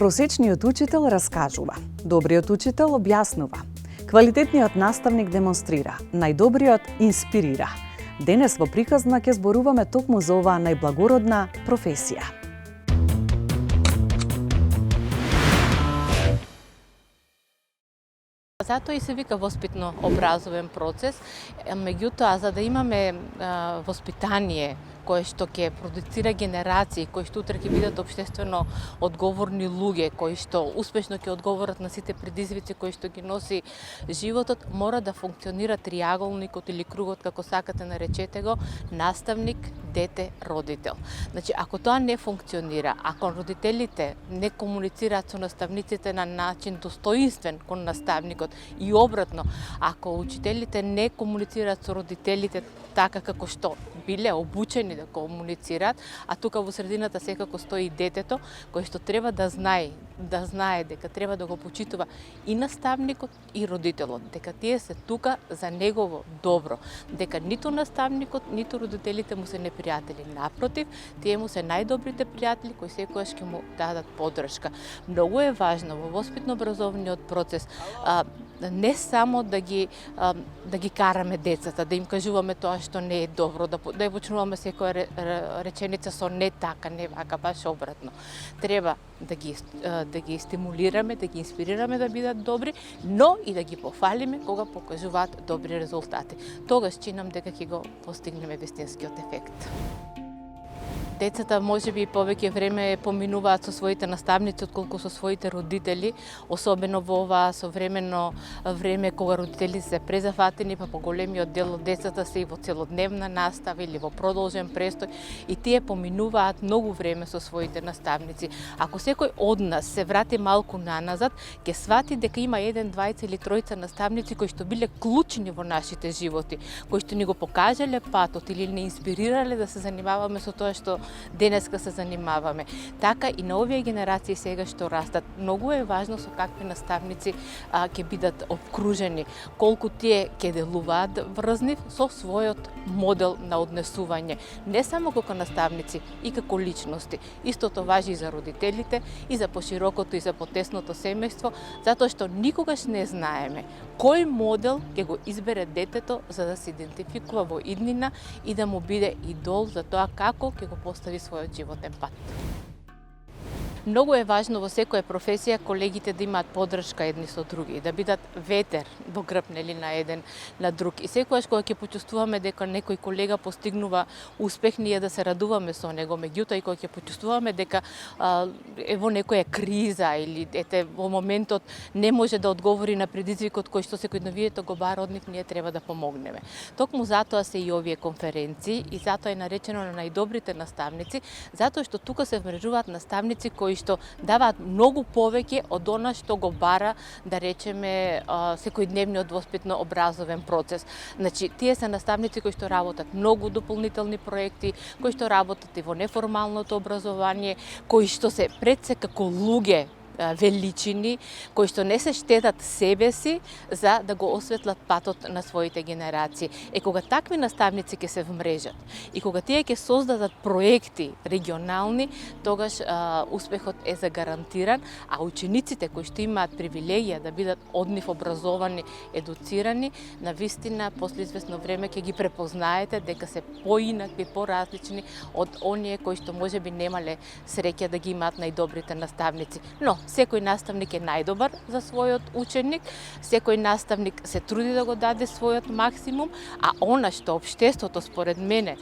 Просечниот учител раскажува, добриот учител објаснува, квалитетниот наставник демонстрира, најдобриот инспирира. Денес во приказна ќе зборуваме токму за оваа најблагородна професија. Затоа и се вика воспитно-образовен процес, меѓутоа за да имаме воспитание кое што ќе продуцира генерации, кои што утре ќе бидат општествено одговорни луѓе, кои што успешно ќе одговорат на сите предизвици кои што ги носи животот, мора да функционира триаголникот или кругот, како сакате наречете го, наставник, дете, родител. Значи, ако тоа не функционира, ако родителите не комуницираат со наставниците на начин достоинствен кон наставникот и обратно, ако учителите не комуницираат со родителите така како што биле обучени да комуницираат, а тука во средината секако стои детето, кој што треба да знае дека треба да го почитува и наставникот и родителот, дека тие се тука за негово добро, дека ниту наставникот, ниту родителите му се непријатели, напротив, тие му се најдобрите пријатели кои секогаш ќе му дадат поддршка. Многу е важно во воспитно-образовниот процес не само да ги караме децата, да им кажуваме тоа што не е добро, да ја почнуваме секоја реченица со не така, не вака, баш обратно. Треба да ги стимулираме, да ги инспирираме да бидат добри, но и да ги пофалиме кога покажуваат добри резултати. Тогаш чинам дека ќе го постигнеме вистинскиот ефект. Децата можеби повеќе време поминуваат со своите наставници отколку со своите родители, особено во оваа современо време кога родители се презафатени, па поголемиот дел од децата се и во целодневна настава или во продолжен престој и тие поминуваат многу време со своите наставници. Ако секој од нас се врати малку наназад, ќе свати дека има 1, 2 или 3 наставници кои што биле клучни во нашите животи, кои што ни го покажале патот или не инспирирале да се занимаваме со тоа што денеска се занимаваме. Така и на овие генерации сега што растат, многу е важно со какви наставници ќе бидат обкружени, колку тие ќе делуваат врз нив со својот модел на однесување, не само како наставници и како личности. Истото важи и за родителите, и за поширокото и за потесното семејство, затоа што никогаш не знаеме кој модел ќе го избере детето за да се идентификува во иднина и да му биде идол за тоа како ќе го постави својот животен пат. Многу е важно во секоја професија колегите да имаат поддршка едни со други, да бидат ветер во грб на еден на друг. И секогаш кога ќе почувствуваме дека некој колега постигнува успех, ние да се радуваме со него, меѓутоа и кога ќе почувствуваме дека е во некоја криза или во моментот не може да одговори на предизвикот кој што секојдневието го бара од нив, ние треба да помогнеме. Токму затоа се и овие конференции и затоа е наречено на најдобрите наставници, затоа што тука се вмрежуваат наставници кои што даваат многу повеќе од она што го бара, да речеме, секојдневниот воспитно-образовен процес. Значи, тие се наставници кои што работат многу дополнителни проекти, кои што работат и во неформалното образование, кои што се пред се како луѓе величини, кои што не се штедат себе си за да го осветлат патот на своите генерации. Кога такви наставници ќе се вмрежат и кога тие ќе создадат проекти регионални, тогаш успехот е загарантиран, а учениците кои што имаат привилегија да бидат од нив образовани, едуцирани, навистина после известно време ќе ги препознаете дека се поинакви, поразлични од оние кои што можеби немале среќа да ги имаат најдобрите наставници. Но секој наставник е најдобар за својот ученик, секој наставник се труди да го даде својот максимум, а она што општеството според мене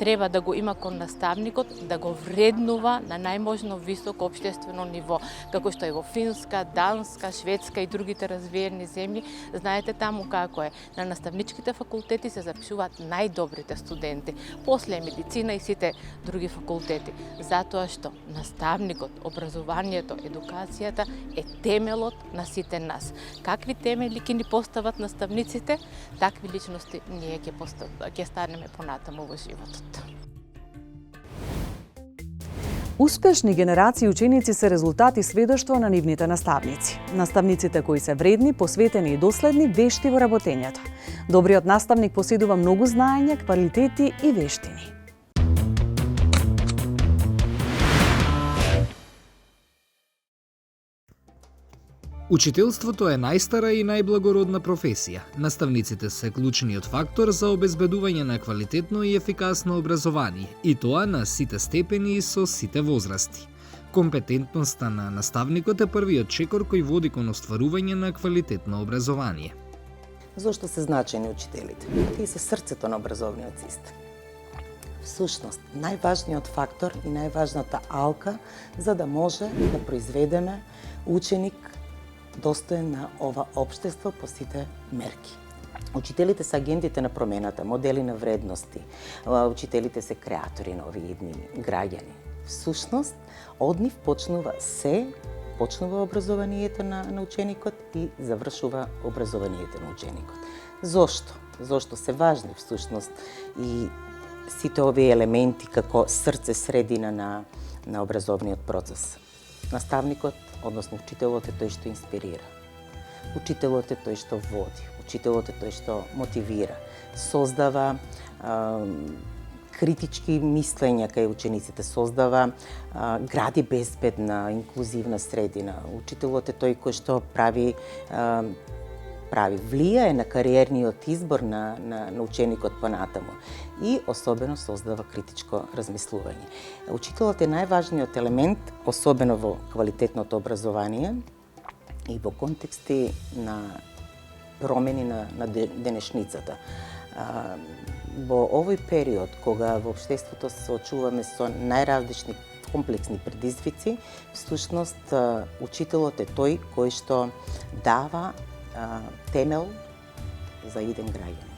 треба да го има кон наставникот, да го вреднува на најможно високо општествено ниво, како што е во Финска, Данска, Шведска и другите развиени земји. Знаете таму како е. На наставничките факултети се запишуваат најдобрите студенти, после медицина и сите други факултети, затоа што наставникот, образованието, едукацијата е темелот на сите нас. Какви темели ќе ни постават наставниците, такви личности ние ќе станеме понатаму во животот. Успешни генерации ученици се резултат и сведоштво на нивните наставници. Наставниците кои се вредни, посветени и доследни, вешти во работењето. Добриот наставник поседува многу знаења, квалитети и вештини. Учителството е најстара и најблагородна професија. Наставниците се клучниот фактор за обезбедување на квалитетно и ефикасно образование, и тоа на сите степени и со сите возрасти. Компетентноста на наставникот е првиот чекор кој води кон остварување на квалитетно образование. Зошто се значени учителите? Тие се срцето на образовниот систем. Всушност, најважниот фактор и најважната алка за да може да произведеме ученик достоен на ова општество по сите мерки. Учителите се агентите на промената, модели на вредности. Учителите се креатори на овие идни граѓани. Всушност, од нив почнува образованието на ученикот и завршува образованието на ученикот. Зошто? Зошто се важни всушност и сите овие елементи како срце средина на образовниот процес. Наставникот, односно учителот е тој што инспирира. Учителот е тој што води. Учителот е тој што мотивира. Создава критички мислења кај учениците, гради безбедна, инклузивна средина. Учителот е тој кој што влијае на кариерниот избор на ученикот понатаму и особено создава критичко размислување. Учителот е најважниот елемент, особено во квалитетното образование и во контексти на промени на денешницата. Во овој период, кога во општеството се соочуваме со најразлични комплексни предизвици, всушност учителот е тој кој што дава темел за иден граѓанин.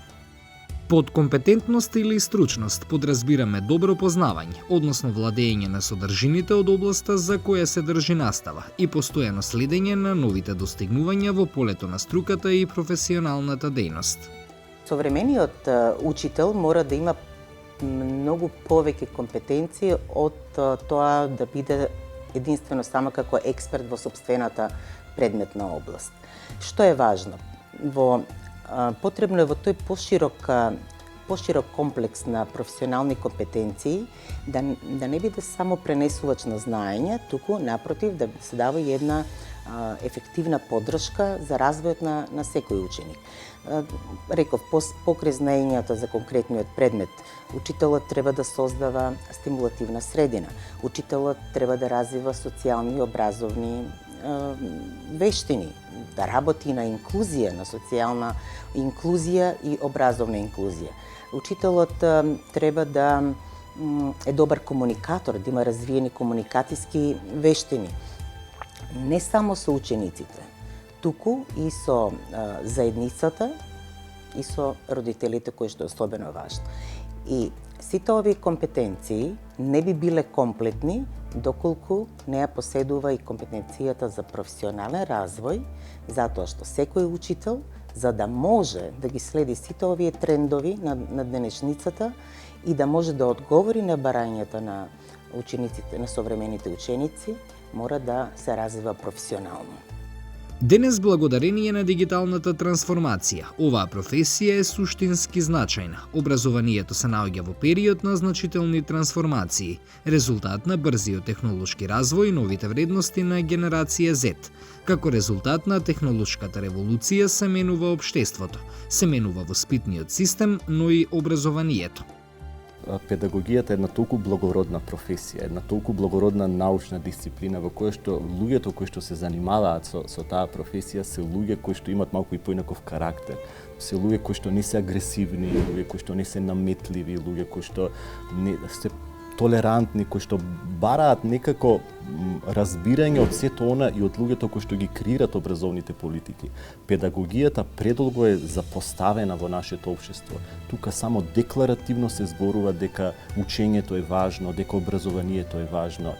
Под компетентност или стручност подразбираме добро познавање, односно владење на содржините од областа за која се држи настава и постојано следење на новите достигнувања во полето на струката и професионалната дејност. Современиот учител мора да има многу повеќе компетенции од тоа да биде единствено само како експерт во сопствената предметна област. Што е важно? Потребно е во тој поширок комплекс на професионални компетенции да не биде само пренесувач на знаење, туку напротив да се дава и една ефективна поддршка за развојот на секој ученик. Реков, покрај знаењата за конкретниот предмет, учителот треба да создава стимулативна средина. Учителот треба да развива социјални и образовни вештини, да работи на инклузија, на социјална инклузија и образовна инклузија. Учителот треба да е добар комуникатор, да има развиени комуникацијски вештини. Не само со учениците, туку и со заедницата и со родителите, кои што е особено важно. И сите овие компетенции не би биле комплетни доколку не ја поседува и компетенцијата за професионален развој, затоа што секој учител, за да може да ги следи сите овие трендови на денешницата и да може да одговори на барањата на учениците, на современите ученици, мора да се развива професионално. Денес, благодарение на дигиталната трансформација, оваа професија е суштински значајна. Образованието се наоѓа во период на значителни трансформации, резултат на брзиот технолошки развој и новите вредности на генерација Z. Како резултат на технолошката револуција се менува општеството, се менува воспитниот систем, но и образованието. Педагогијата е една толку благородна професија, една толку благородна научна дисциплина во која што луѓето кои што се занимаваат со таа професија се луѓе кои што имаат малку и поинаков карактер. Се луѓе кои што не се агресивни, луѓе кои што не се наметливи, луѓе кои што не се толерантни, кои што бараат некако разбирање од сето она и од луѓето кои што ги креираат образовните политики. Педагогијата предолго е запоставена во нашето општество. Тука само декларативно се зборува дека учењето е важно, дека образованието е важно.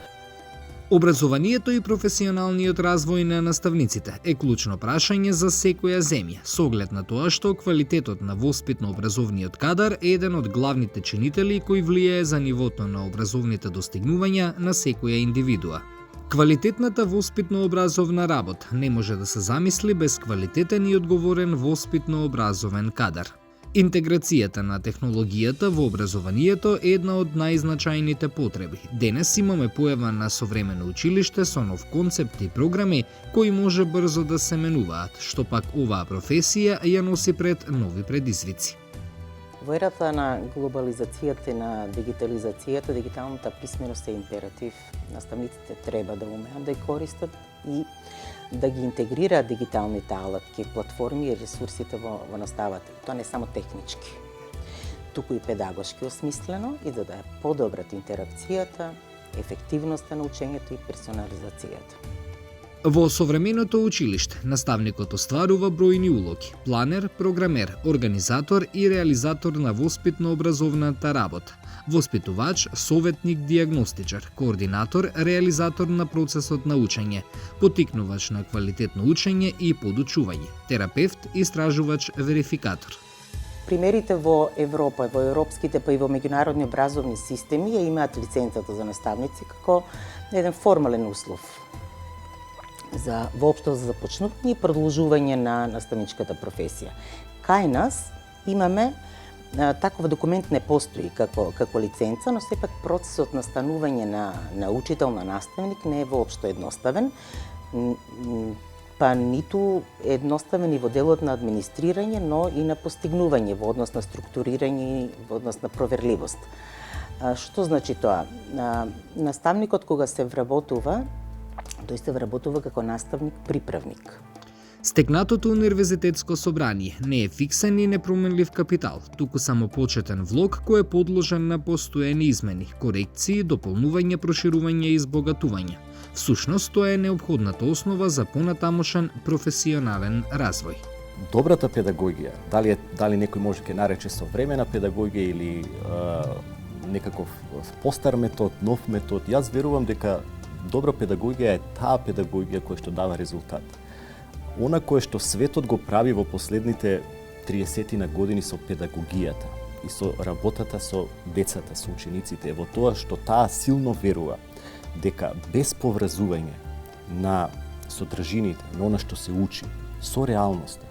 Образованието и професионалниот развој на наставниците е клучно прашање за секоја земја, со оглед на тоа што квалитетот на воспитно-образовниот кадар е еден од главните чинители кои влијае за нивото на образовните достигнувања на секоја индивидуа. Квалитетната воспитно-образовна работа не може да се замисли без квалитетен и одговорен воспитно-образовен кадар. Интеграцијата на технологијата во образованието е една од најзначајните потреби. Денес имаме појава на современо училиште со нов концепт и програми кои може брзо да се менуваат, што пак оваа професија ја носи пред нови предизвици. Во ерата на глобализацијата и на дигитализацијата, дигиталната писменост е императив. Наставниците треба да умеат да ја користат и да ги интегрираат дигиталните алатки, платформи и ресурсите во наставата. Тоа не само технички, туку и педагошки осмислено и да е подобрат интеракцијата, ефективноста на учењето и персонализацијата. Во современото училиште, наставникот остварува бројни улоги: планер, програмер, организатор и реализатор на воспитно-образовната работа, воспитувач, советник, дијагностичар, координатор, реализатор на процесот на учење, поттикнувач на квалитетно учење и подучување, терапевт, истражувач, верификатор. Примерите во Европа, во европските па и во меѓународни образовни системи ја имаат лиценцата за наставници како еден формален услов за воопшто за започнување и продолжување на наставничката професија. Кај нас имаме таков документ не постои како лиценца, но сепак процесот на станување на учител, на наставник не е воопшто едноставен, па ниту едноставен и во делот на администрирање, но и на постигнување во однос на структурирање и во однос на проверливост. Што значи тоа? Наставникот кога се вработува, тој се вработува како наставник-приправник. Стекнатото универзитетско собрание не е фиксен и непроменлив капитал, туку само почетен влог кој е подложен на постојани измени, корекции, дополнување, проширување и избогатување. Всушност, тоа е неопходната основа за понатамошен професионален развој. Добрата педагогија, дали некој може ќе нарече современа педагогија или некаков постар метод, нов метод, јас верувам дека добра педагогија е таа педагогија која што дава резултат. Она кое што светот го прави во последните 30 на години со педагогијата и со работата со децата, со учениците, во тоа што таа силно верува дека без поврзување на содржините, на она што се учи, со реалноста,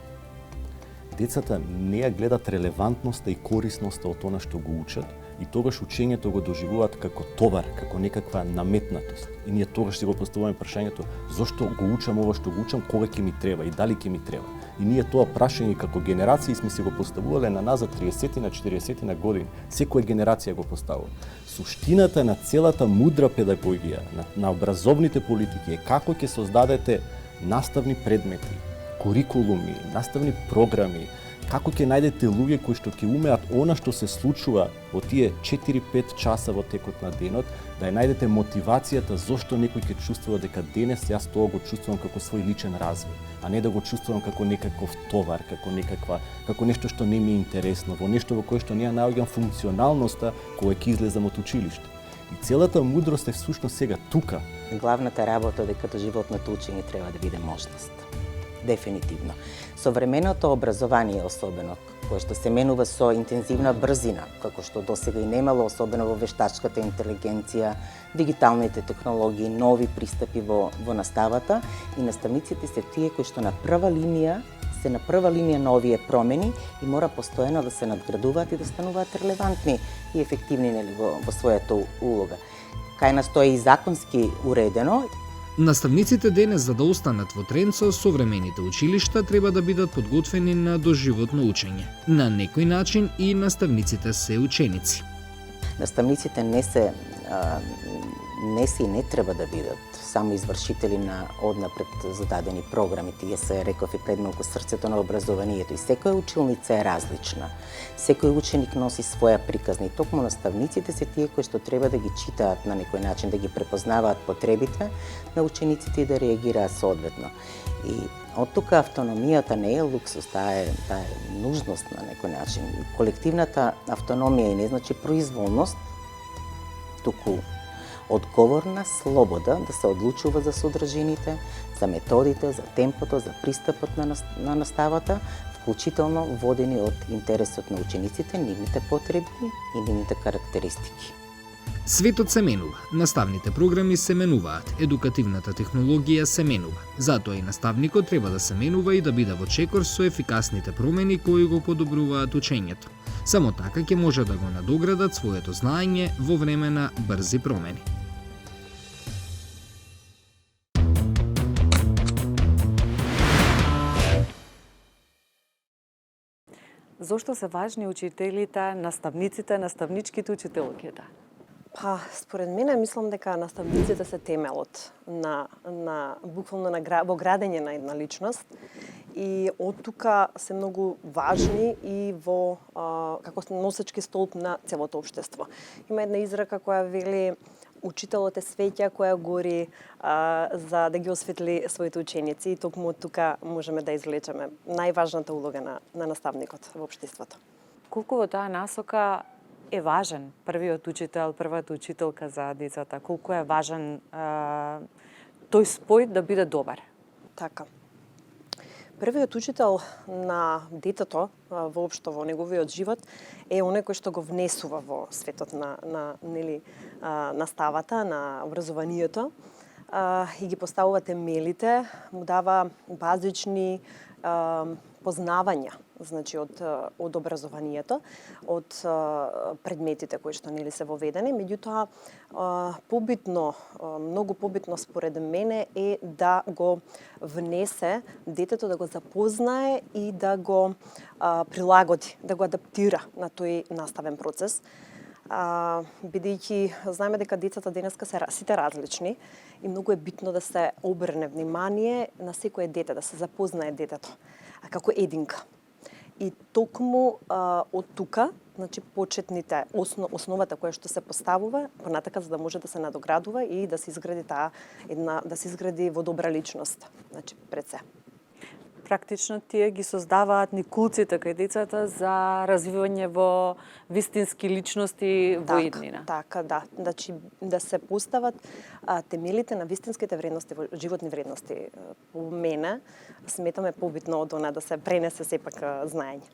децата не ја гледат релевантноста и корисноста од она што го учат, и тогаш учењето го доживуваат како товар, како некаква наметнатост. И ние тогаш си го поставуваме прашањето зошто го учам ова што го учам, кога ќе ми треба и дали ќе ми треба. И ние тоа прашање како генерации сме си го поставувале на назад 30 на 40 на години. Секоја генерација го поставува. Суштината на целата мудра педагогија, на образовните политики е како ќе создадете наставни предмети, курикулуми, наставни програми, како ќе најдете луѓе кои што ќе умеат она што се случува во тие 4-5 часа во текот на денот, да ја најдете мотивацијата зошто некој ќе чувствува дека денес јас тоа го чувствувам како свој личен развој, а не да го чувствувам како некаков товар, како нешто што не ми е интересно, во нешто во кое што не ја наоѓам функционалноста кога ќе излезам од училиште. И целата мудрост е всушност сега тука. Главната работа дека животното учење треба да биде можност. Дефинитивно. Современото образование особено, кое што се менува со интензивна брзина, како што досега и немало, особено во вештачката интелигенција, дигиталните технологии, нови пристапи во наставата, и наставниците се тие кои што на прва линија на овие промени и мора постојано да се надградуваат и да стануваат релевантни и ефективни во својата улога. Кај нас тоа е и законски уредено. Наставниците денес, за да останат во тренд со современите училишта, треба да бидат подготвени на доживотно учење. На некој начин и наставниците се ученици. Наставниците не се и не треба да бидат само извршители на однапред зададени програми. Тие се, реков и пред малку, срцето на образованието. И секоја училница е различна. Секој ученик носи своја приказна. И токму наставниците се тие кои што треба да ги читаат на некој начин, да ги препознаваат потребите на учениците и да реагираат соодветно. И од тука автономијата не е луксус, таа е нужност на некој начин. Колективната автономија и не значи произволност, туку одговорна слобода да се одлучува за содржините, за методите, за темпото, за пристапот на наставата, вклучително водени од интересот на учениците, нивните потреби и нивните карактеристики. Светот се менува, наставните програми се менуваат, едукативната технологија се менува. Затоа и наставникот треба да се менува и да биде во чекор со ефикасните промени кои го подобруваат учењето. Само така ќе може да го надоградат своето знаење во време на брзи промени. Зошто се важни учителите, наставниците, наставничките, учителките? Па, според мене, мислам дека наставниците се темелот буквално во градење на една личност и од тука се многу важни и во како носечки столб на целото општество. Има една изрека која вели учителот е светја која гори за да ги осветли своите ученици и токму од тука можеме да извлечеме најважната улога на наставникот во општеството. Колку во таа насока е важен првиот учител, првата учителка за децата? Колку е важен тој спој да биде добар? Така. Првиот учител на детето воопшто во неговиот живот е оној кој што го внесува во светот на наставата, на образованието и ги поставува темелите, му дава базични познавања, значи од образованието, од предметите кои што се воведени, меѓутоа многу побитно според мене е да го внесе детето, да го запознае и да го прилагоди, да го адаптира на тој наставен процес. Бидејќи знаеме дека децата денеска се сите различни и многу е битно да се обрне внимание на секое дете, да се запознае детето како единка. И токму од тука, значи почетните основата која што се поставува, понатака за да може да се надоградува и да се изгради да се изгради во добра личност, значи пред се. Практично тие ги создаваат никулците кај децата за развивање во вистински личности во иднина. Така, да. Значи да се постават темелите на вистинските вредности, животни вредности. По мене сметаме побитно од она да се пренесе сепак знаење.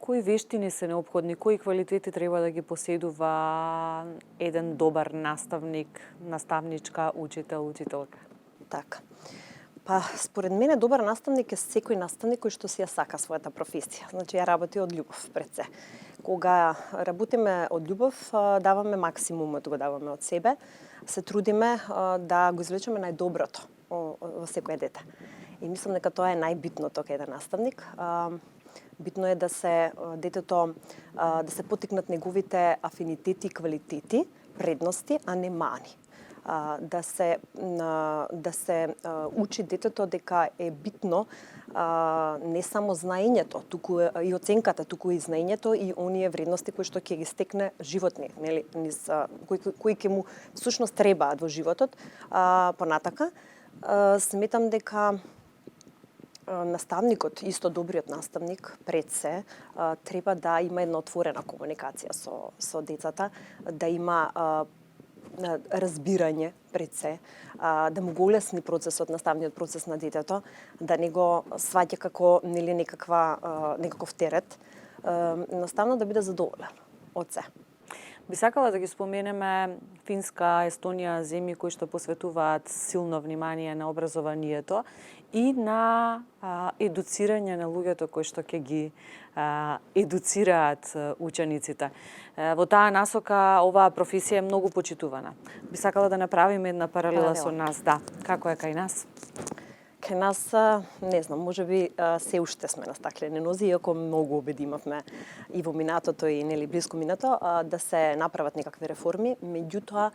Кои вештини се неопходни, кои квалитети треба да ги поседува еден добар наставник, наставничка, учител, учителка? Така. Па, според мене, добар наставник е секој наставник кој што си ја сака својата професија. Значи, ја работи од љубов пред се. Кога работиме од љубов, даваме максимумот, го даваме од себе, се трудиме да го извлечеме најдоброто во секое дете. И мислам дека тоа е најбитното кај еден наставник. Битно е да се детето, да се потикнат неговите афинитети и квалитети, предности, а не мани. Да се учи детето дека е битно не само знаењето, туку и оценката, туку и знаењето и оние вредности кои што ќе ги стекне животни, нели, кои ќе му всушност требаат во животот. Понатака, сметам дека наставникот, исто добриот наставник, пред се, треба да има една отворена комуникација со децата, да има разбирање пред се, да му го улесни процесот, наставниот процес на детето, да не го сваќа како некаков терет, наставно да биде задоволен од се. Би сакала да ги споменеме Финска, Естонија, земји кои што посветуваат силно внимание на образованието и на едуцирање на луѓето кои што ќе ги едуцираат учениците. Во таа насока оваа професија е многу почитувана. Би сакала да направиме една паралела со нас, да. Како е кај нас? Кај нас, не знам, можеби се уште сме на стаклени нози, иако многу обиди имавме и во минатото и нели блиско минато, да се направат некакви реформи, меѓутоа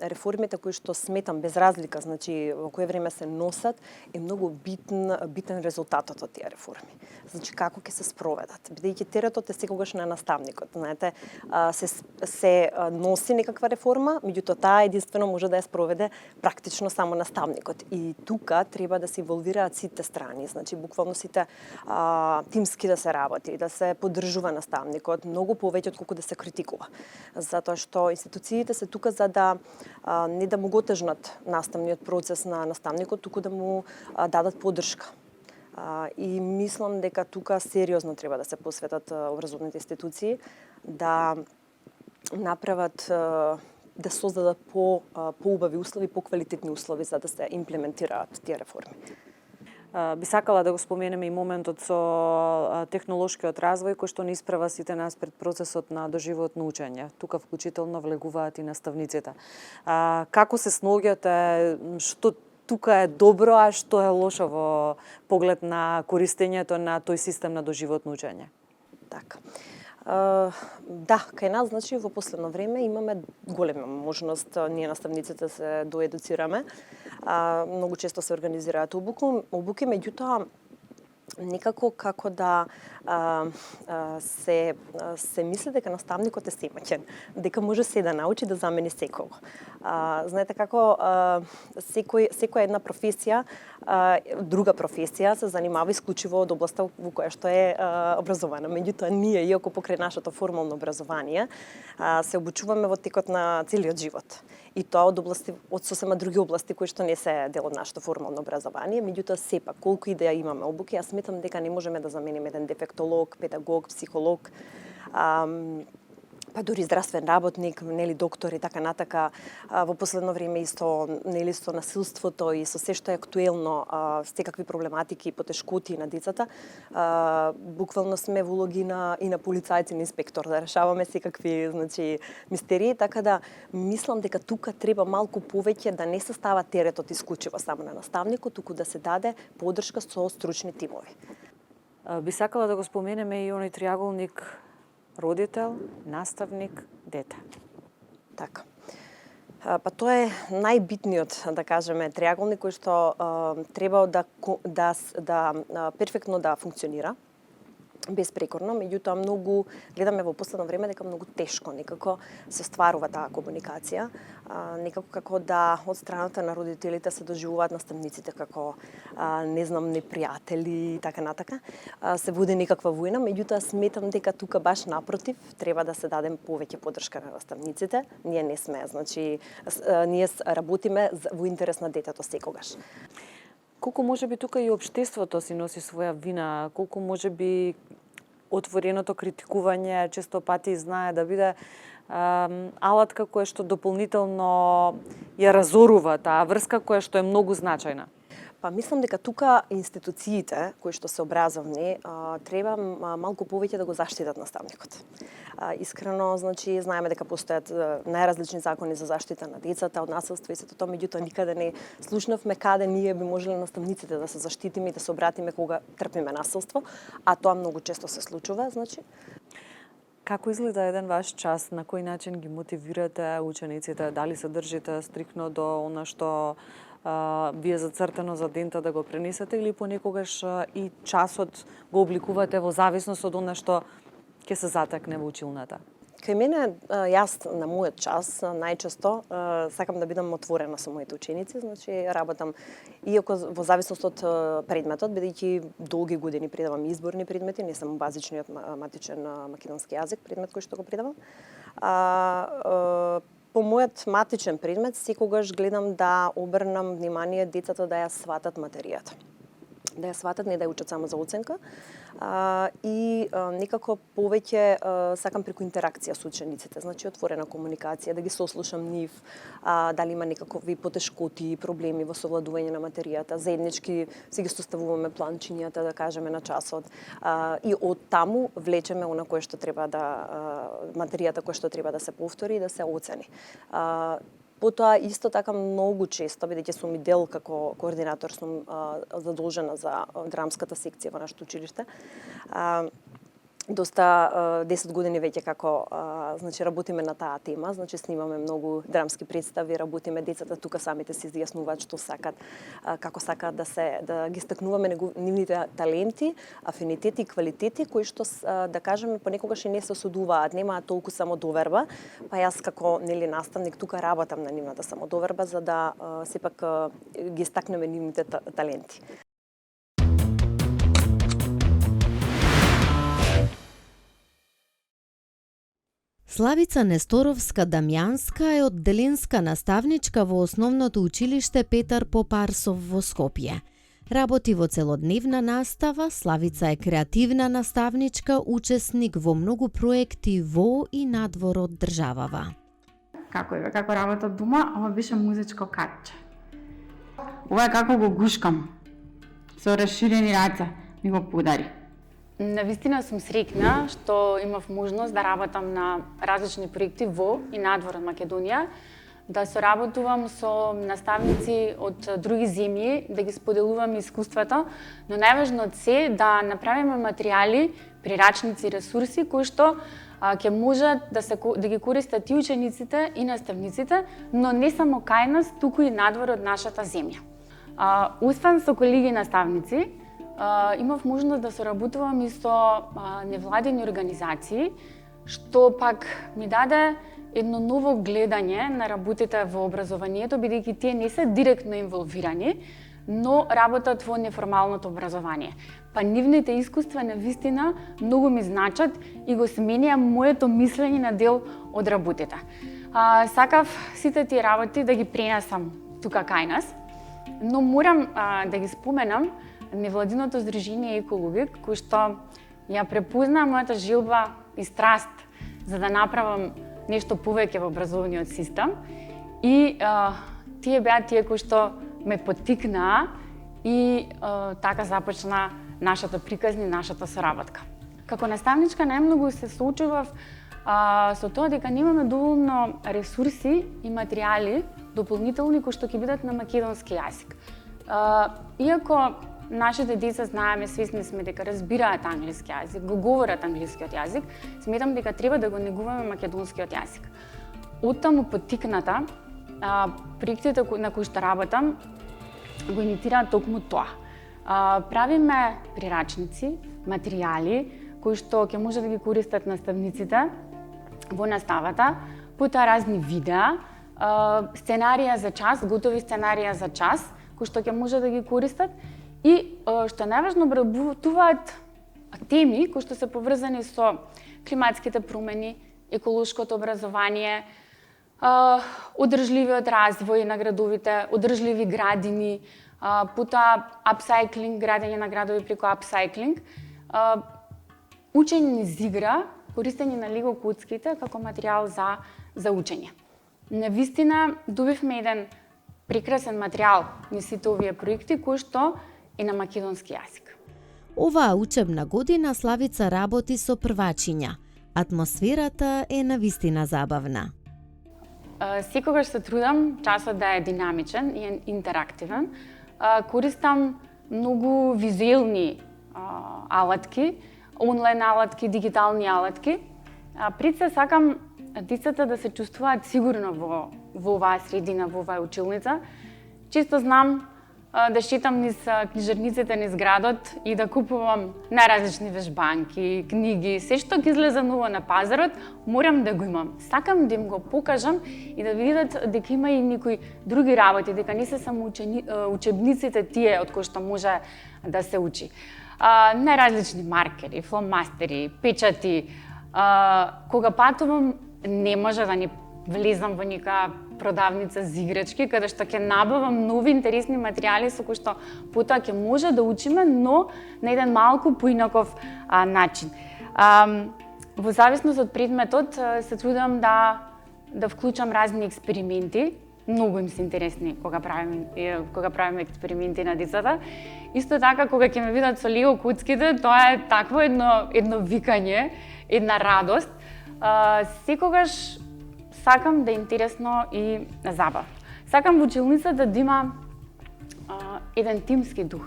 реформите кои што сметам без разлика, значи во кое време се носат, е многу битен резултатот од тие реформи. Значи како ќе се спроведат, бидејќи теретот е секогаш на наставникот. Знаете, се носи некаква реформа, меѓутоа таа единствено може да ја спроведе практично само наставникот. И тука треба да се инволвираат сите страни, значи буквално сите тимски да се работи, да се поддржува наставникот, многу повеќе отколку да се критикува. Затоа што институциите се тука за да не да му го тежнат наставниот процес на наставникот, туку да му дадат поддршка. И мислам дека тука сериозно треба да се посветат образовните институции, да направат да создадат поубави услови, поквалитетни услови за да се имплементираат тие реформи. Би сакала да го споменеме и моментот со технолошкиот развој кој што ни исправа сите нас пред процесот на доживотно учење. Тука вклучително влегуваат и наставниците. Како се сноѓате, што тука е добро, а што е лошо во поглед на користењето на тој систем на доживотно учење? Така. Да, кај нас, значи, во последно време имаме голема можност ние наставниците се доедуцираме. Многу често се организираат обуки, меѓутоа некако како да се мисли дека наставникот е семаќен, дека може се да научи да замени секого. Знаете како секоја една професија, друга професија се занимава исклучиво од областа во која што е образована. Меѓутоа ние, иако покрај нашето формално образование, се обучуваме во текот на целиот живот. И тоа од сосема други области кои што не се дел од нашето формално образование, меѓутоа сепак колку и да имаме обуки, јас сметам дека не можеме да замениме еден дефектолог, педагог, психолог, па дури здравствен работник, нели доктор и така натака. Во последно време исто нели со насилството и со се што е актуелно, секакви проблематики и потешкоти на децата, буквално сме во улоги и на полицајци, на инспектор, да решаваме секакви, значи, мистерии, така да мислам дека тука треба малку повеќе да не се става теретот исклучиво само на наставникот, туку да се даде поддршка со стручни тимови. Би сакала да го споменеме и оној триаголник родител, наставник, дете. Така. Па тоа е најбитниот, да кажеме, триаголник кој што треба да перфектно да функционира, безпрекорно, меѓутоа многу гледаме во последно време дека многу тешко некако се стварува таа комуникација, некако како да од страната на родителите се доживуваат наставниците како не знам непријатели и така натака. Се води некаква војна, меѓутоа сметам дека тука баш напротив треба да се дадем повеќе поддршка на наставниците. Ние не сме, значи ние работиме во интерес на детето секогаш. Колку може би тука и општеството си носи своја вина, колку може би отвореното критикување често пати знае да биде алатка која што дополнително ја разорува таа врска која што е многу значајна. Па мислам дека тука институциите кои што се образовни треба малку повеќе да го заштитат наставникот. Искрено, значи, знаеме дека постојат најразлични закони за заштита на децата од насилство и сето тоа, меѓутоа никаде не слушнавме каде ние би можеле наставниците да се заштитиме и да се обратиме кога трпиме насилство, а тоа многу често се случува, значи. Како изгледа еден ваш час, на кој начин ги мотивирате учениците, дали се држите стрикно до она што ви е зацртано за дента да го пренесете или понекогаш и часот го обликувате во зависност од она што ќе се затекне во училната? Кај мене, јас на мојот час најчесто сакам да бидам отворена со моите ученици, значи работам иако во зависност од предметот, бидејќи долги години предавам изборни предмети, не само базичниот матичен македонски јазик, предмет кој што го предавам. По мојот матичен предмет секогаш гледам да обрнам внимание децата да ја сватат материјата. Да ја сватат, не да ја учат само за оценка. И некако повеќе сакам преку интеракција со учениците, значи отворена комуникација, да ги сослушам нив, дали има некакви потешкоти, проблеми во совладување на материјата, заеднички си ги составуваме планчињата, да кажеме, на часот. И од таму влечеме она кое што треба материјата која што треба да се повтори и да се оцени. Потоа исто така многу често, бидејќи сум и дел како координатор, сум задолжена за драмската секција во нашето училиште. Доста 10 години веќе како значи работиме на таа тема, значи снимаме многу драмски представи, работиме децата тука самите се изјаснуваат што сакат, како сакаат да ги стакнуваме нивните таленти, афинитети и квалитети кои што да кажеме понекогаш и не се осудуваат, немаат толку самодоверба, па јас како нели наставник тука работам на нивната самодоверба за да сепак ги стакнеме нивните таленти. Славица Несторовска-Дамјанска е одделенска наставничка во основното училиште Петар Попарсов во Скопје. Работи во целодневна настава, Славица е креативна наставничка, учесник во многу проекти во и надвор од државава. Како работам дома, ова беше музичко катче. Ова е како го гушкам, со расширени раце ми го подари. Навистина сум среќна што имав можност да работам на различни проекти во и надвор од Македонија, да соработувам со наставници од други земји, да ги споделувам искуствата, но најважно од се да направиме материјали, прирачници, ресурси кои што ќе можат да ги користат и учениците и наставниците, но не само кај нас, туку и надвор од нашата земја. Освен со колеги наставници, имав можност да соработувам и со невладени организации, што пак ми даде едно ново гледање на работите во образованието, бидејќи тие не се директно инволвирани, но работат во неформалното образование. Па нивните искуства навистина многу ми значат и го сменија моето мислење на дел од работите. Сакав сите тие работи да ги пренесам тука кај нас, но морам да ги споменам невладиното здружение Екологик, кој што ја препозна мојата желба и страст за да направам нешто повеќе во образовниот систем и тие беа тие кои што ме поттикнаа и така започна нашата приказна и нашата соработка. Како наставничка најмногу се соочував со тоа дека немаме доволно ресурси и материјали дополнителни кои што ќе бидат на македонски јазик. Иако нашите деца знаеме, свесни сме дека разбираат англиски јазик, го говорат англискиот јазик, сметам дека треба да го негуваме македонскиот јазик. Оттаму поттикната, проектите на кои што работам го инициираат токму тоа. Правиме прирачници, материјали кои што ќе може да ги користат наставниците во наставата, потоа разни видеа, сценарија за час, готови сценарија за час, кои што ќе може да ги користат и што најважно обработуваат теми кои што се поврзани со климатските промени, еколошкото образование, одржливиот развој на градовите, одржливи градини, потоа апсайклинг, градење на градови преку апсайклинг, учење низ игра, користење на лего коцките како материјал за учење. Навистина добивме еден прекрасен материјал низ сите овие проекти кои што е на македонски јазик. Оваа учебна година Славица работи со првачиња. Атмосферата е навистина забавна. Секогаш се трудам часот да е динамичен и интерактивен. Користам многу визуелни алатки, онлайн алатки, дигитални алатки. Пред се сакам децата да се чувствуваат сигурно во оваа средина, во оваа училница. Често знам да шетам низ книжарниците низ градот и да купувам најразлични вежбанки, книги, се што ќе излезе ново на пазарот, морам да го имам. Сакам да им го покажам и да видат дека има и некои други работи, дека не се само учебниците тие од кои што може да се учи. Најразлични маркери, фломастери, печати. Кога патувам, не може да ни влезам во нека продавница за играчки, каде што ќе набавам нови интересни материјали со кои што потоа ќе може да учиме, но на еден малку поинаков начин. Во зависност од предметот се трудам да вклучам разни експерименти. Многу им се интересни кога правиме експерименти на децата. Исто така кога ќе ме видат со лего куцките, тоа е такво едно викање, една радост. Секогаш сакам да е интересно и забавно. Сакам во училницата да има еден тимски дух.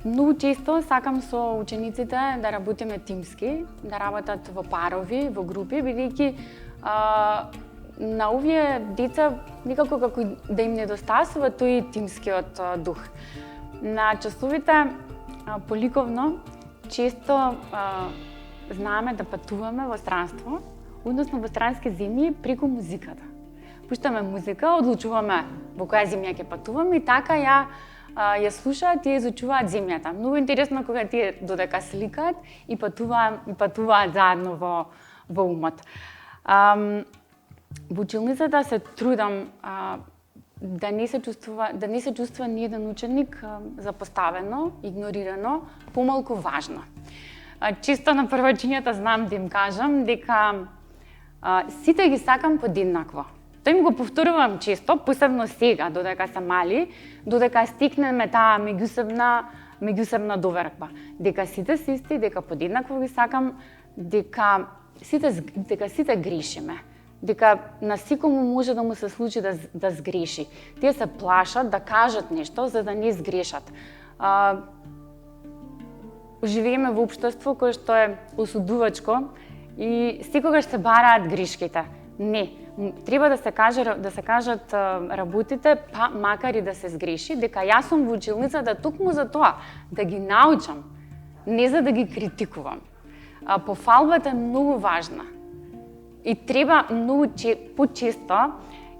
Многу често сакам со учениците да работиме тимски, да работат во парови, во групи, бидејќи на овие деца никако како да им недостасува тој тимскиот дух. На часовите по ликовно често знаеме да патуваме во странство, односно во странски земји преку музиката. Пуштаме музика, одлучуваме во која земја ќе патуваме и така ја слушаат и ја изучуваат земјата. Многу интересно кога тие додека сликаат и патуваат заедно во умот. Во училницата се трудам да не се чувствува ни еден ученик запоставено, игнорирано, помалку важно. Чисто на првачињата знам да им кажам дека сите ги сакам подеднакво. Тоа им го повторувам често, посебно сега, додека се мали, додека стикнеме таа меѓусебна доверба. Дека сите се исти, дека подеднакво ги сакам, дека сите грешиме. Дека на секому може да му се случи да сгреши. Тие се плашат да кажат нешто за да не сгрешат. Живееме во општество кое што е осудувачко и секогаш се бараат грешките. Не, треба да се кажат работите, па макар и да се сгреши, дека јас сум во училницата токму за тоа, да ги научам, не за да ги критикувам. Пофалбата е многу важна. И треба многу почесто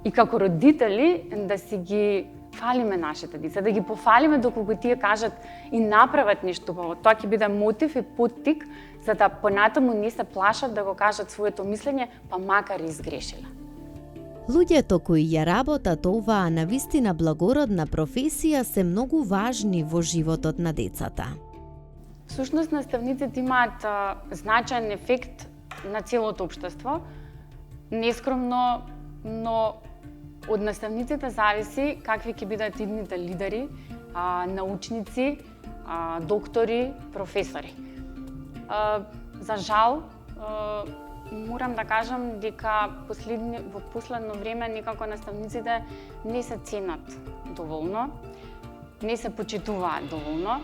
и како родители да си ги фалиме нашите деца, да ги пофалиме доколку тие кажат и направат нешто убаво. Тоа ќе биде мотив и поттик за да понатаму не се плашат да го кажат своето мислење, па макар и сгрешиле. Луѓето кои ја работат оваа навистина благородна професија се многу важни во животот на децата. Всушност наставниците имаат значаен ефект на целото општество. Нескромно, но од наставниците зависи какви ќе бидат идните лидери, научници, доктори, професори. За жал, морам да кажам дека во последно време некако наставниците не се ценат доволно, не се почитуваат доволно,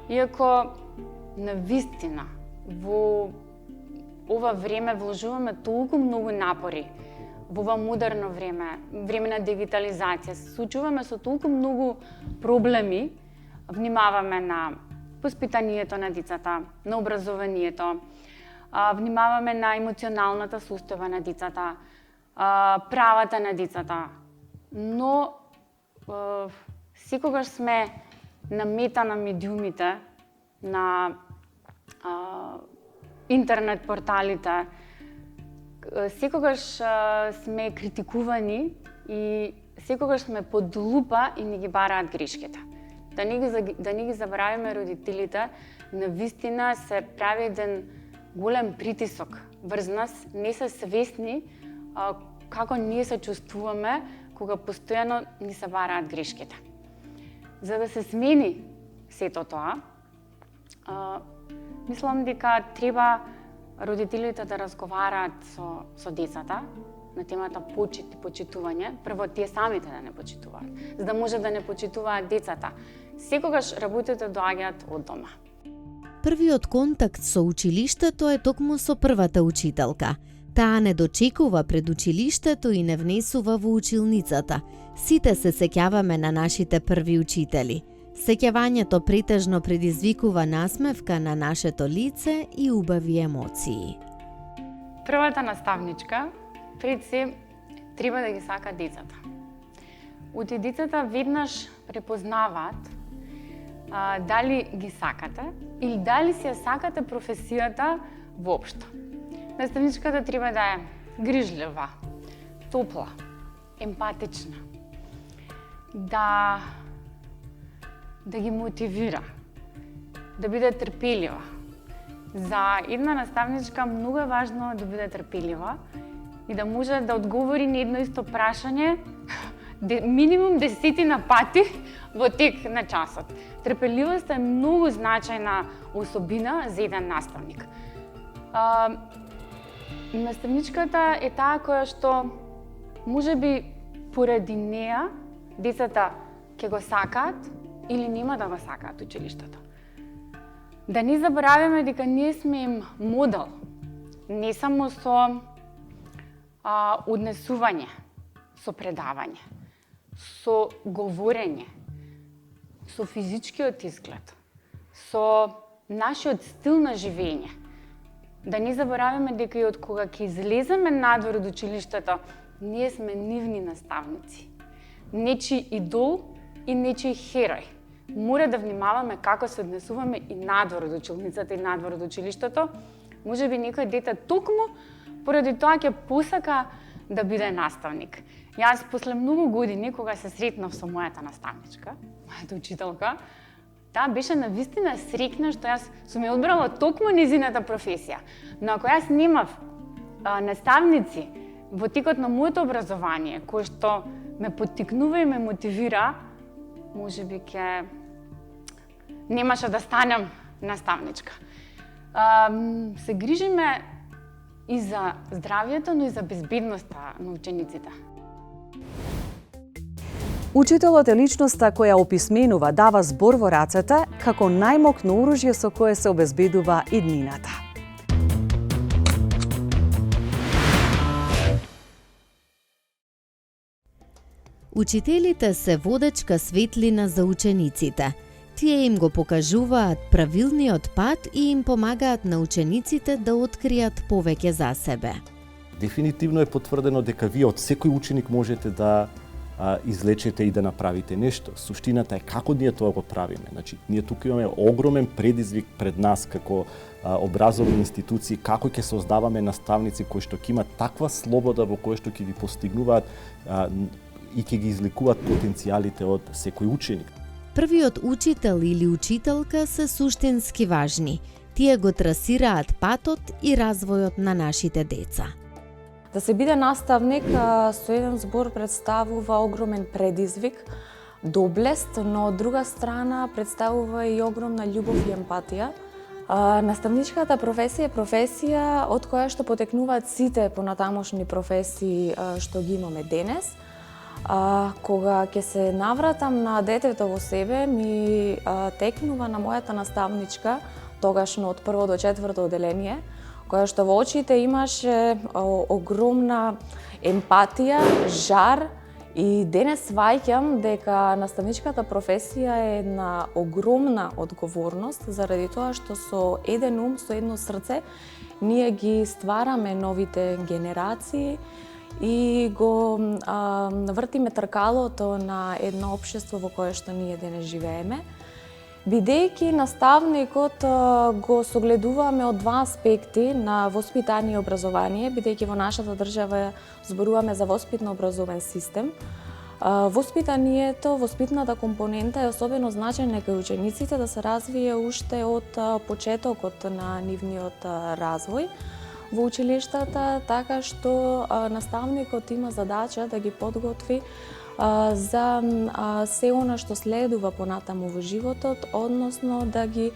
иако навистина во ова време вложуваме толку многу напори во ова модерно време на дигитализација, се соочуваме со толку многу проблеми, внимаваме на воспитанието на децата, на образованието, внимаваме на емоционалната состојба на децата, правата на децата, но секогаш сме на мета на медиумите, на интернет порталите, секогаш сме критикувани и секогаш сме под лупа и не ги бараат грешките. Да не ги забравиме родителите, навистина се прави еден голем притисок врз нас, не се свесни како ние се чувствуваме кога постојано ни се бараат грешките. За да се смени сето тоа, мислам дека треба родителите да разговараат со децата на темата почит и почитување, прво тие самите да не почитуваат, за да може да не почитуваат децата. Секогаш работите доаѓаат од дома. Првиот контакт со училиштето е токму со првата учителка. Таа не дочекува пред училиштето и не внесува во училницата. Сите се сеќаваме на нашите први учители. Сеќавањето претежно предизвикува насмевка на нашето лице и убави емоции. Првата наставничка пред се треба да ги сака децата. Оти децата веднаш препознаваат дали ги сакате или дали си ја сакате професијата воопшто. Наставничката треба да е грижлива, топла, емпатична, да ги мотивира, да биде трпелива. За една наставничка многу е важно да биде трпелива и да може да одговори на едно исто прашање минимум 10 пати во тек на часот. Трпеливоста е многу значајна особина за еден наставник. Наставничката е таа која што можеби поради неа децата ќе го сакаат или нема да го сакаат училиштето. Да не забораваме дека ние сме им модел, не само со однесување, со предавање, со говорење, со физичкиот изглед, со нашиот стил на живење. Да не забораваме дека и од кога ќе излеземе надвор од училиштето, ние сме нивни наставници. Нечи идол и нечи херој. Мора да внимаваме како се однесуваме и надвор од училницата и надвор од училиштето. Можеби некој дете токму поради тоа ќе посака да биде наставник. Јас после многу години, кога се сретнав со мојата наставничка, мојата учителка, таа беше навистина среќна што јас сум ја одбрала токму незината професија. Но ако јас немав наставници во текот на моето образование, кој што ме поттикнува и ме мотивира, можеби ќе немаше да станам наставничка. Се грижиме и за здравјето, но и за безбедноста на учениците. Учителот е личноста која описменува, дава збор во рацете како најмокно оружје со кое се обезбедува иднината. Учителите се водечка светлина за учениците. Тие им го покажуваат правилниот пат и им помагаат на учениците да откријат повеќе за себе. Дефинитивно е потврдено дека вие од секој ученик можете да излечете и да направите нешто. Суштината е како ние тоа го правиме. Значи, ние тука имаме огромен предизвик пред нас како образовни институции, како ќе создаваме наставници кои што ќе имат таква слобода во која што ќе ги постигнуваат и ќе ги изликуваат потенцијалите од секој ученик. Првиот учител или учителка се суштински важни. Тие го трасираат патот и развојот на нашите деца. Да се биде наставник со еден збор представува огромен предизвик, доблест, но од друга страна представува и огромна љубов и емпатија. Наставничката професија е професија од која што потекнуваат сите понатамошни професии што ги имаме денес. Кога ќе се навратам на детето во себе, ми текнува на мојата наставничка, тогашно од 1 до 4 одделение, која што во очите имаше огромна емпатија, жар, и денес сваќам дека наставничката професија е една огромна одговорност, заради тоа што со еден ум, со едно срце, ние ги ствараме новите генерации и го вртиме тркалото на едно општество во кое што ние денес живееме. Бидејќи наставникот го согледуваме од два аспекти на воспитание и образование, бидејќи во нашата држава зборуваме за воспитно-образовен систем. Воспитанието, воспитната компонента е особено значајна кај учениците да се развие уште од почетокот на нивниот развој во училиштата, така што наставникот има задача да ги подготви за се она што следува понатаму во животот, односно да ги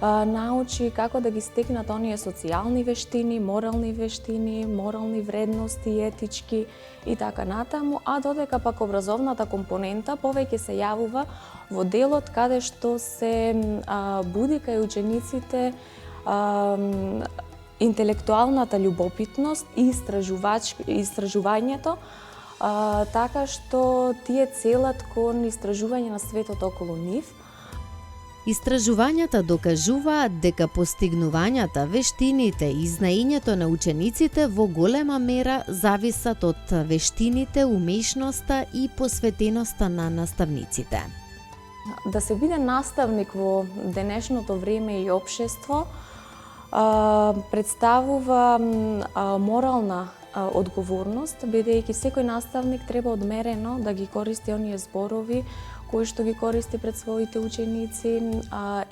научи како да ги стекнат оние социјални вештини, морални вредности, етички и така натаму, а додека пак образовната компонента повеќе се јавува во делот каде што се буди кај учениците интелектуалната љубопитност и истражувањето, така што тие целат кон истражување на светот околу нив. Истражувањата докажуваат дека постигнувањата, вештините и знаењето на учениците во голема мера зависат од вештините, умешноста и посветеноста на наставниците. Да се биде наставник во денешното време и општество представува морална одговорност, бидејќи секој наставник треба одмерено да ги користи оние зборови кои што ги користи пред своите ученици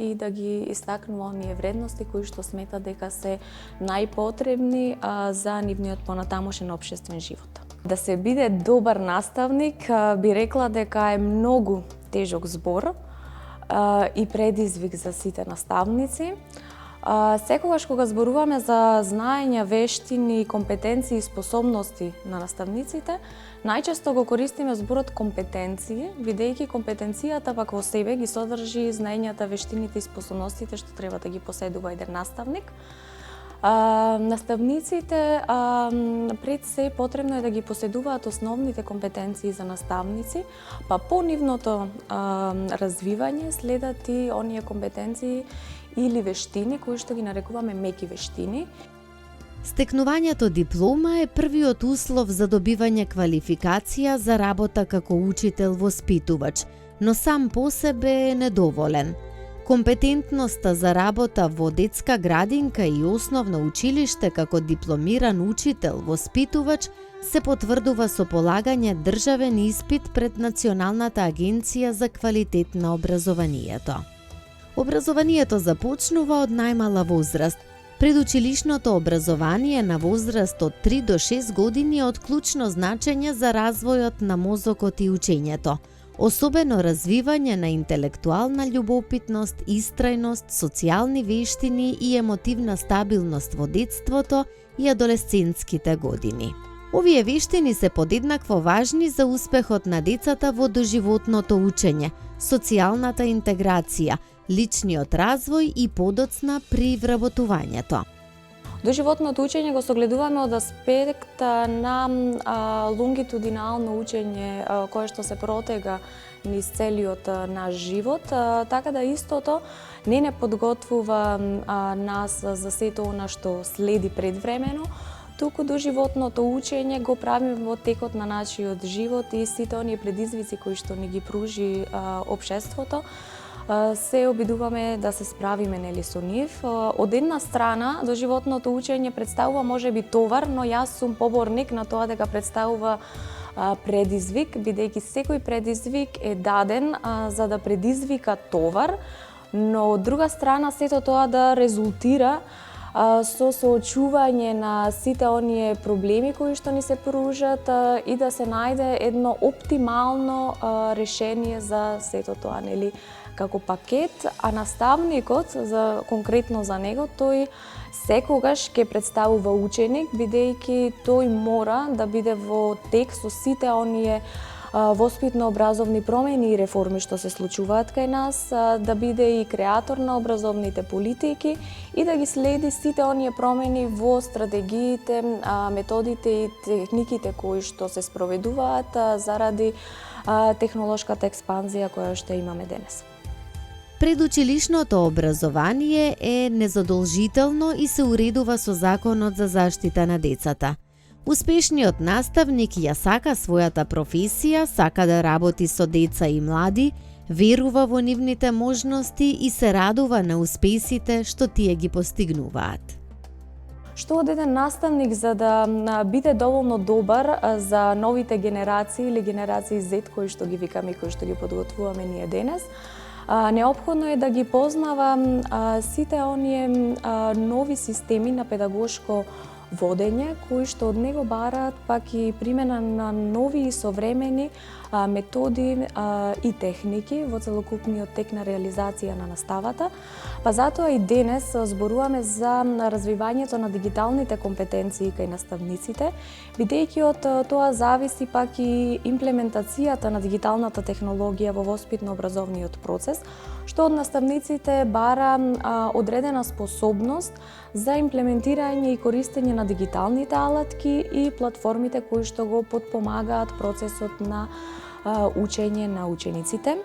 и да ги истакнува оние вредности кои што смета дека се најпотребни за нивниот понатамошен општествен живот. Да се биде добар наставник, би рекла дека е многу тежок збор и предизвик за сите наставници. Секогаш кога зборуваме за знаења, вештини, компетенции и способности на наставниците, најчесто го користиме зборот компетенции, бидејќи компетенцијата пак во себе ги содржи знаењата, вештините и способностите што треба да ги поседува еден наставник. Наставниците пред се потребно е да ги поседуваат основните компетенции за наставници, па по нивното развивање следат и оние компетенции или вештини кои што ги нарекуваме меки вештини. Стекнувањето диплома е првиот услов за добивање квалификација за работа како учител-воспитувач, но сам по себе е недоволен. Компетентноста за работа во детска градинка и основно училиште како дипломиран учител, воспитувач, се потврдува со полагање државен испит пред Националната агенција за квалитет на образованието. Образованието започнува од најмала возраст. Предучилишното образование на возраст од 3 до 6 години е од клучно значење за развојот на мозокот и учењето, особено развивање на интелектуална љубопитност, истрајност, социјални вештини и емотивна стабилност во детството и адолесцентските години. Овие вештини се подеднакво важни за успехот на децата во доживотното учење, социјалната интеграција, личниот развој и подоцна при вработувањето. Доживотното учење го согледуваме од аспект на лонгитудинално учење кое што се протега низ целиот наш живот, така да истото не подготвува нас за сето она што следи предвремено, туку доживотното учење го правиме во текот на нашиот живот и сите оние предизвици кои што ни ги пружи општеството, се обидуваме да се справиме со нив. Од една страна, доживотното учење представува можеби товар, но јас сум поборник на тоа дека представува предизвик, бидејќи секој предизвик е даден за да предизвика товар, но од друга страна сето тоа да резултира со соочување на сите оние проблеми кои што ни се пружат и да се најде едно оптимално решение за сето тоа, нели, како пакет, а наставникот, конкретно за него, тој секогаш ќе представува ученик, бидејќи тој мора да биде во тек со сите оние воспитно-образовни промени и реформи што се случуваат кај нас, да биде и креатор на образовните политики и да ги следи сите оние промени во стратегиите, методите и техниките кои што се спроведуваат заради технолошката експанзија која што имаме денес. Предучилишното образование е незадолжително и се уредува со Законот за заштита на децата. Успешниот наставник ја сака својата професија, сака да работи со деца и млади, верува во нивните можности и се радува на успесите што тие ги постигнуваат. Што од еден наставник за да биде доволно добар за новите генерации или генерации Z кои што ги викаме и кои што ги подготвуваме ние денес, неопходно е да ги познава сите оние нови системи на педагошко водење, кои што од него бараат пак и примена на нови и современи методи и техники во целокупниот тек на реализација на наставата. Па затоа и денес зборуваме за развивањето на дигиталните компетенции кај наставниците, бидејќи од тоа зависи пак и имплементацијата на дигиталната технологија во воспитно-образовниот процес, што од наставниците бара одредена способност за имплементирање и користење на дигиталните алатки и платформите кои што го потпомагаат процесот на учење на учениците.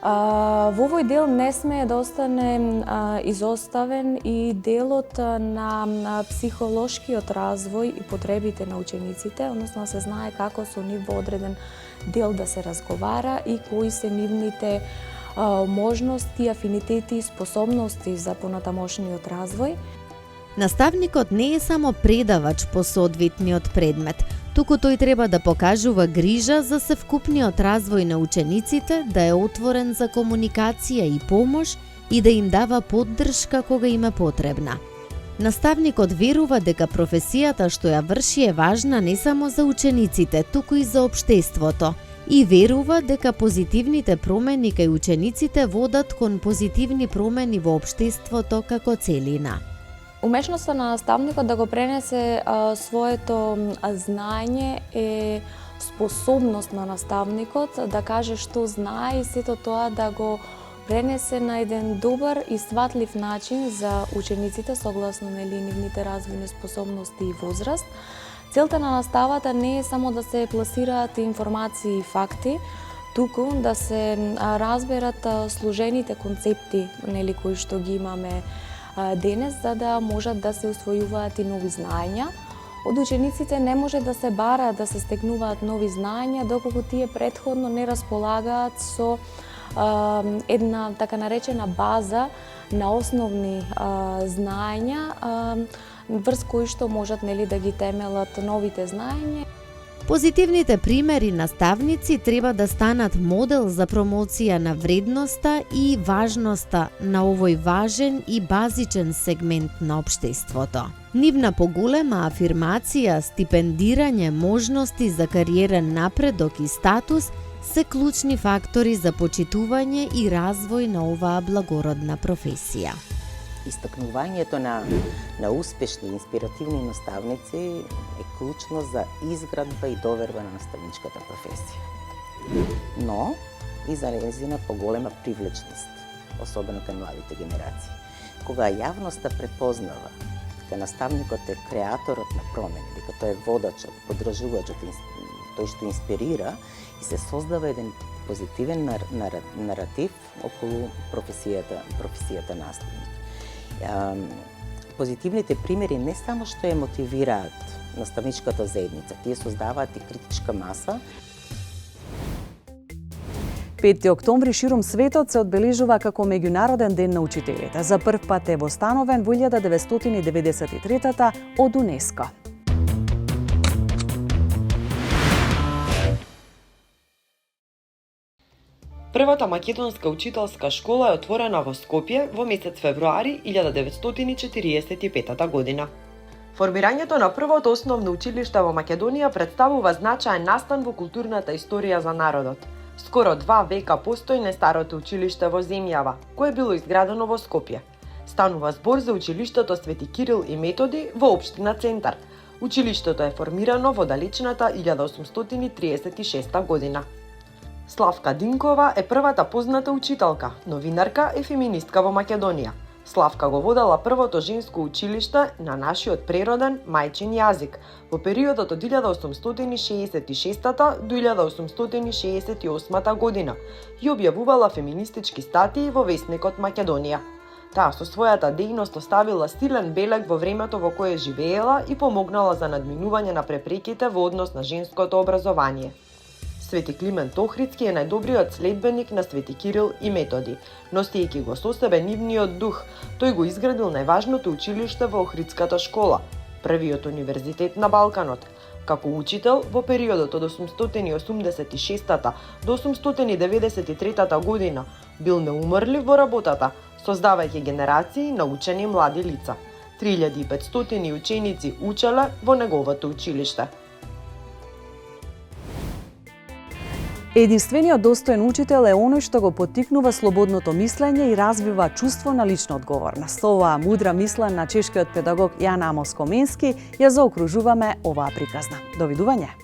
Во овој дел не смее да остане изоставен и делот на психолошкиот развој и потребите на учениците, односно се знае како со нив во одреден дел да се разговара и кои се нивните можности, афинитети и способности за понатамошниот развој. Наставникот не е само предавач по соодветниот предмет, туку тој треба да покажува грижа за севкупниот развој на учениците, да е отворен за комуникација и помош и да им дава поддршка кога им е потребна. Наставникот верува дека професијата што ја врши е важна не само за учениците, туку и за општеството и верува дека позитивните промени кај учениците водат кон позитивни промени во општеството како целина. Умешноста на наставникот да го пренесе своето знаење е способност на наставникот да каже што знае и сето тоа да го пренесе на еден добар и сватлив начин за учениците согласно нивните развојни способности и возраст. Целта на наставата не е само да се пласираат информации и факти, туку да се разберат сложените концепти кои што ги имаме денес, за да можат да се усвојуваат и нови знаења. Од учениците не може да се бара да се стекнуваат нови знаења, доколку тие претходно не располагаат со една така наречена база на основни знаења врз кои што можат да ги темелат новите знаења. Позитивните примери наставници треба да станат модел за промоција на вредноста и важноста на овој важен и базичен сегмент на општеството. Нивна поголема афирмација, стипендирање, можности за кариерен напредок и статус се клучни фактори за почитување и развој на оваа благородна професија. Истакнувањето на успешни и инспиративни наставници е клучно за изградба и доверба на наставничката професија. Но и за нејзина поголема привлечност, особено кај младите генерации. Кога јавноста препознава дека наставникот е креаторот на промени, дека тој е водачот, поддржувачот, тој што инспирира, и се создава еден позитивен наратив околу професијата наставник. Позитивните примери не само што ја мотивираат наставничката заедница, тие создаваат и критичка маса. 5 октомври ширум светот се одбележува како Меѓународен ден на учителите. За прв пат е востановен во 1993 од УНЕСКО. Првата македонска учителска школа е отворена во Скопје во месец февруари 1945 година. Формирањето на првото основно училиште во Македонија представува значаен настан во културната историја за народот. Скоро 2 века постои најстарото училиште во земјава, кое било изградено во Скопје. Станува збор за училиштето Свети Кирил и Методи во општина Центар. Училиштето е формирано во далечната 1836 година. Славка Динкова е првата позната учителка, новинарка и феминистка во Македонија. Славка го водела првото женско училиште на нашиот природен мајчин јазик во периодот од 1866 до 1868 година и објавувала феминистички статии во весникот Македонија. Таа со својата дејност оставила силен белег во времето во кое живеела и помогнала за надминување на препреките во однос на женското образование. Свети Климент Охридски е најдобриот следбеник на Свети Кирил и Методи. Носејќи го со себе нивниот дух, тој го изградил најважното училиште во Охридската школа, првиот универзитет на Балканот. Како учител, во периодот од 886 до 893 година, бил неуморлив во работата, создавајќи генерации на учени млади лица. 3500 ученици учеле во неговото училиште. Единствениот достоен учител е оној што го поттикнува слободното мислење и развива чувство на лична одговорност. Оваа мудра мисла на чешкиот педагог Јан Амос Коменски ја заокружуваме оваа приказна. Довидување!